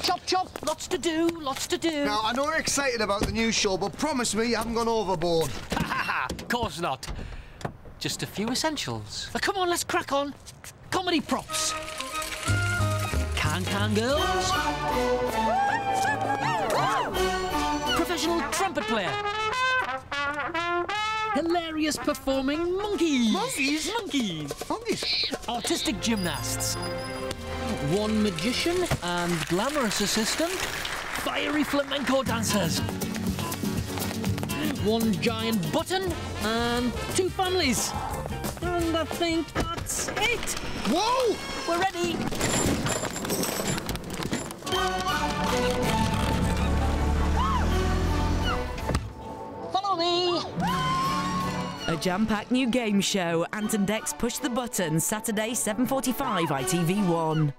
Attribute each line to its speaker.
Speaker 1: chop, chop. Lots to do, lots to do.
Speaker 2: Now, I know you're excited about the new show, but promise me you haven't gone overboard.
Speaker 1: Ha ha ha! Of course not. Just a few essentials. Now, come on, let's crack on. Comedy props. Can girls. Professional trumpet player. Hilarious performing monkeys.
Speaker 2: Monkeys?
Speaker 1: Monkeys.
Speaker 2: Monkeys?
Speaker 1: Artistic gymnasts. One magician and glamorous assistant. Fiery flamenco dancers. One giant button and two families. And I think that's it.
Speaker 2: Whoa!
Speaker 1: We're ready. Follow me.
Speaker 3: A jam-packed new game show. Ant and Dex Push the Button. Saturday, 7:45 ITV1.